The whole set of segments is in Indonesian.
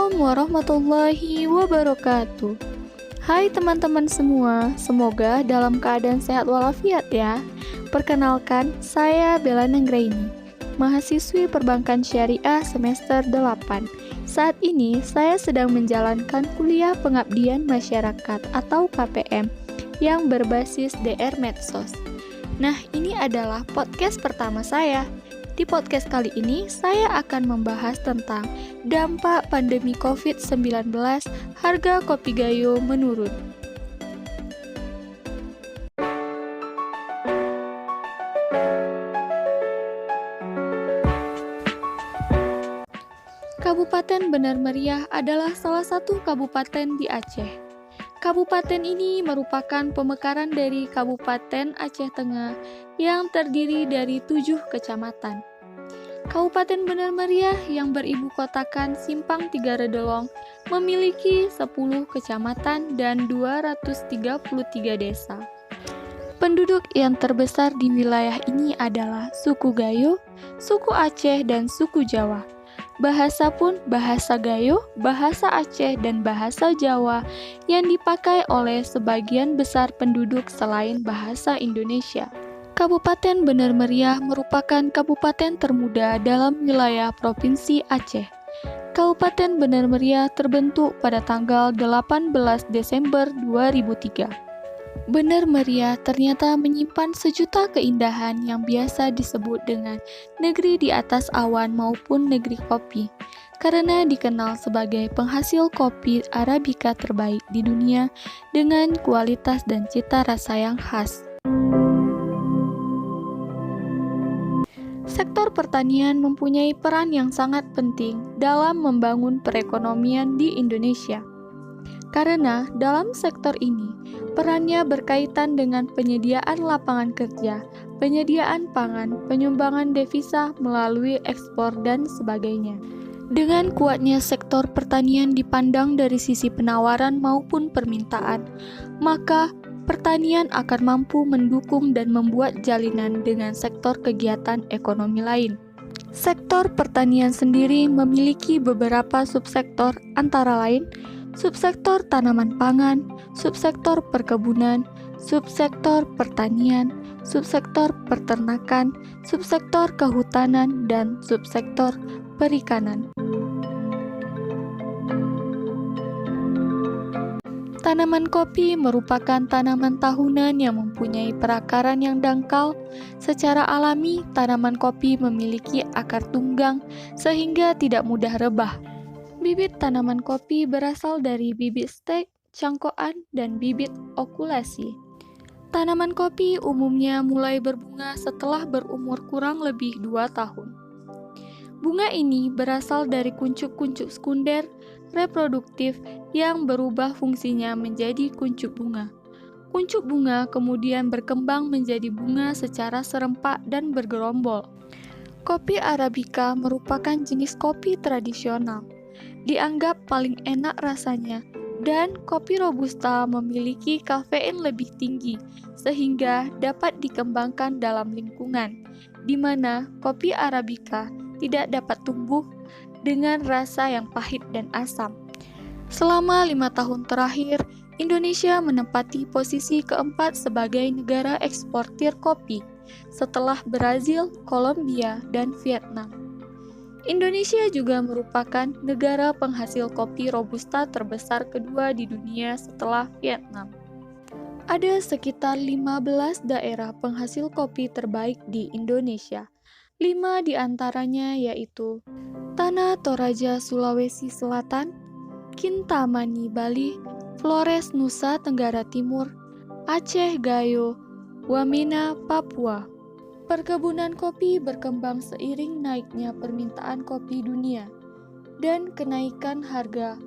Assalamualaikum warahmatullahi wabarakatuh. Hai teman-teman semua, semoga dalam keadaan sehat walafiat ya. Perkenalkan, saya Bella Nenggraini, mahasiswi Perbankan Syariah semester 8. Saat ini saya sedang menjalankan kuliah pengabdian masyarakat atau KPM yang berbasis DR Medsos. Nah, ini adalah podcast pertama saya. Di podcast kali ini, saya akan membahas tentang dampak pandemi COVID-19, harga kopi Gayo menurun. Kabupaten Benar Meriah adalah salah satu kabupaten di Aceh. Kabupaten ini merupakan pemekaran dari Kabupaten Aceh Tengah yang terdiri dari 7 kecamatan. Kabupaten Benar Meriah yang beribu kotakan Simpang Tiga Redelong memiliki 10 kecamatan dan 233 desa. Penduduk yang terbesar di wilayah ini adalah suku Gayo, suku Aceh, dan suku Jawa. Bahasa pun bahasa Gayo, bahasa Aceh, dan bahasa Jawa yang dipakai oleh sebagian besar penduduk selain bahasa Indonesia. Kabupaten Benar Meriah merupakan kabupaten termuda dalam wilayah Provinsi Aceh. Kabupaten Benar Meriah terbentuk pada tanggal 18 Desember 2003. Benar Meriah ternyata menyimpan sejuta keindahan yang biasa disebut dengan negeri di atas awan maupun negeri kopi, karena dikenal sebagai penghasil kopi Arabica terbaik di dunia dengan kualitas dan cita rasa yang khas. Sektor pertanian mempunyai peran yang sangat penting dalam membangun perekonomian di Indonesia. Karena dalam sektor ini, perannya berkaitan dengan penyediaan lapangan kerja, penyediaan pangan, penyumbangan devisa melalui ekspor, dan sebagainya. Dengan kuatnya sektor pertanian dipandang dari sisi penawaran maupun permintaan, maka pertanian akan mampu mendukung dan membuat jalinan dengan sektor kegiatan ekonomi lain. Sektor pertanian sendiri memiliki beberapa subsektor, antara lain subsektor tanaman pangan, subsektor perkebunan, subsektor pertanian, subsektor peternakan, subsektor kehutanan, dan subsektor perikanan. Tanaman kopi merupakan tanaman tahunan yang mempunyai perakaran yang dangkal. Secara alami, tanaman kopi memiliki akar tunggang sehingga tidak mudah rebah. Bibit tanaman kopi berasal dari bibit stek, cangkokan, dan bibit okulasi. Tanaman kopi umumnya mulai berbunga setelah berumur kurang lebih 2 tahun. Bunga ini berasal dari kuncup-kuncup sekunder reproduktif yang berubah fungsinya menjadi kuncup bunga. Kuncup bunga kemudian berkembang menjadi bunga secara serempak dan bergerombol. Kopi Arabica merupakan jenis kopi tradisional, dianggap paling enak rasanya, dan kopi Robusta memiliki kafein lebih tinggi sehingga dapat dikembangkan dalam lingkungan di mana kopi Arabica tidak dapat tumbuh dengan rasa yang pahit dan asam. Selama 5 tahun terakhir, Indonesia menempati posisi keempat sebagai negara eksportir kopi setelah Brazil, Kolombia, dan Vietnam. Indonesia juga merupakan negara penghasil kopi Robusta terbesar kedua di dunia setelah Vietnam. Ada sekitar 15 daerah penghasil kopi terbaik di Indonesia. 5 di antaranya yaitu Tanah Toraja Sulawesi Selatan, Kintamani Bali, Flores Nusa Tenggara Timur, Aceh Gayo, Wamena Papua. Perkebunan kopi berkembang seiring naiknya permintaan kopi dunia dan kenaikan harga,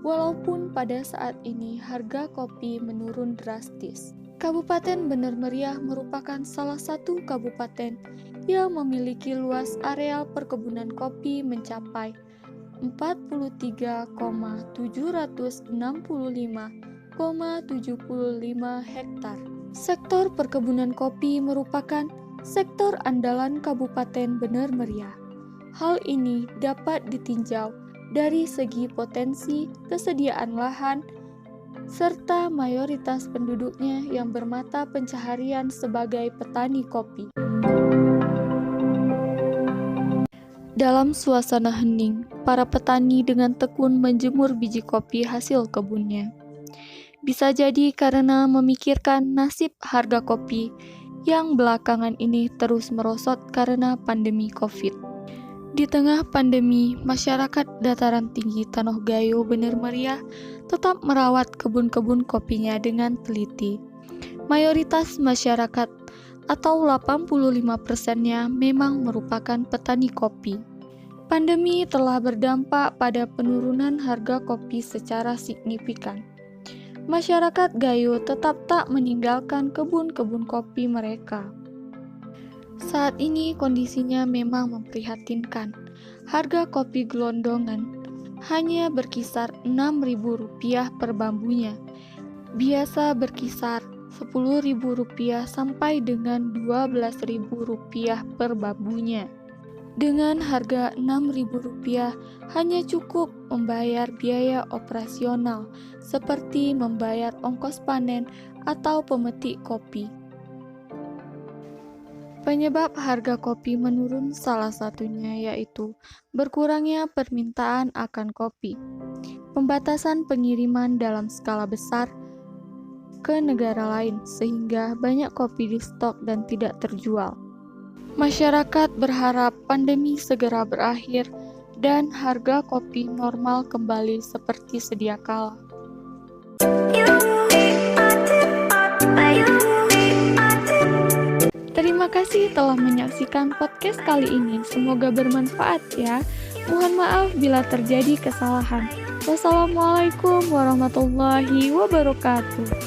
walaupun pada saat ini harga kopi menurun drastis. Kabupaten Benar Meriah merupakan salah satu kabupaten yang memiliki luas areal perkebunan kopi mencapai 43,765,75 hektar. Sektor perkebunan kopi merupakan sektor andalan Kabupaten Benar Meriah. Hal ini dapat ditinjau dari segi potensi, kesediaan lahan, serta mayoritas penduduknya yang bermata pencaharian sebagai petani kopi. Dalam suasana hening, para petani dengan tekun menjemur biji kopi hasil kebunnya. Bisa jadi karena memikirkan nasib harga kopi yang belakangan ini terus merosot karena pandemi COVID. Di tengah pandemi, masyarakat dataran tinggi Tanoh Gayo Bener Meriah tetap merawat kebun-kebun kopinya dengan teliti. Mayoritas masyarakat atau 85%-nya memang merupakan petani kopi. Pandemi telah berdampak pada penurunan harga kopi secara signifikan. Masyarakat Gayo tetap tak meninggalkan kebun-kebun kopi mereka. Saat ini kondisinya memang memprihatinkan. Harga kopi gelondongan hanya berkisar Rp6.000 per bambunya. Biasa berkisar Rp10.000 sampai dengan Rp12.000 per bambunya. Dengan harga Rp6.000 hanya cukup membayar biaya operasional seperti membayar ongkos panen atau pemetik kopi. Penyebab harga kopi menurun salah satunya yaitu berkurangnya permintaan akan kopi, pembatasan pengiriman dalam skala besar ke negara lain sehingga banyak kopi di stok dan tidak terjual. Masyarakat berharap pandemi segera berakhir dan harga kopi normal kembali seperti sedia kala. Terima kasih telah menyaksikan podcast kali ini. Semoga bermanfaat ya. Mohon maaf bila terjadi kesalahan. Wassalamualaikum warahmatullahi wabarakatuh.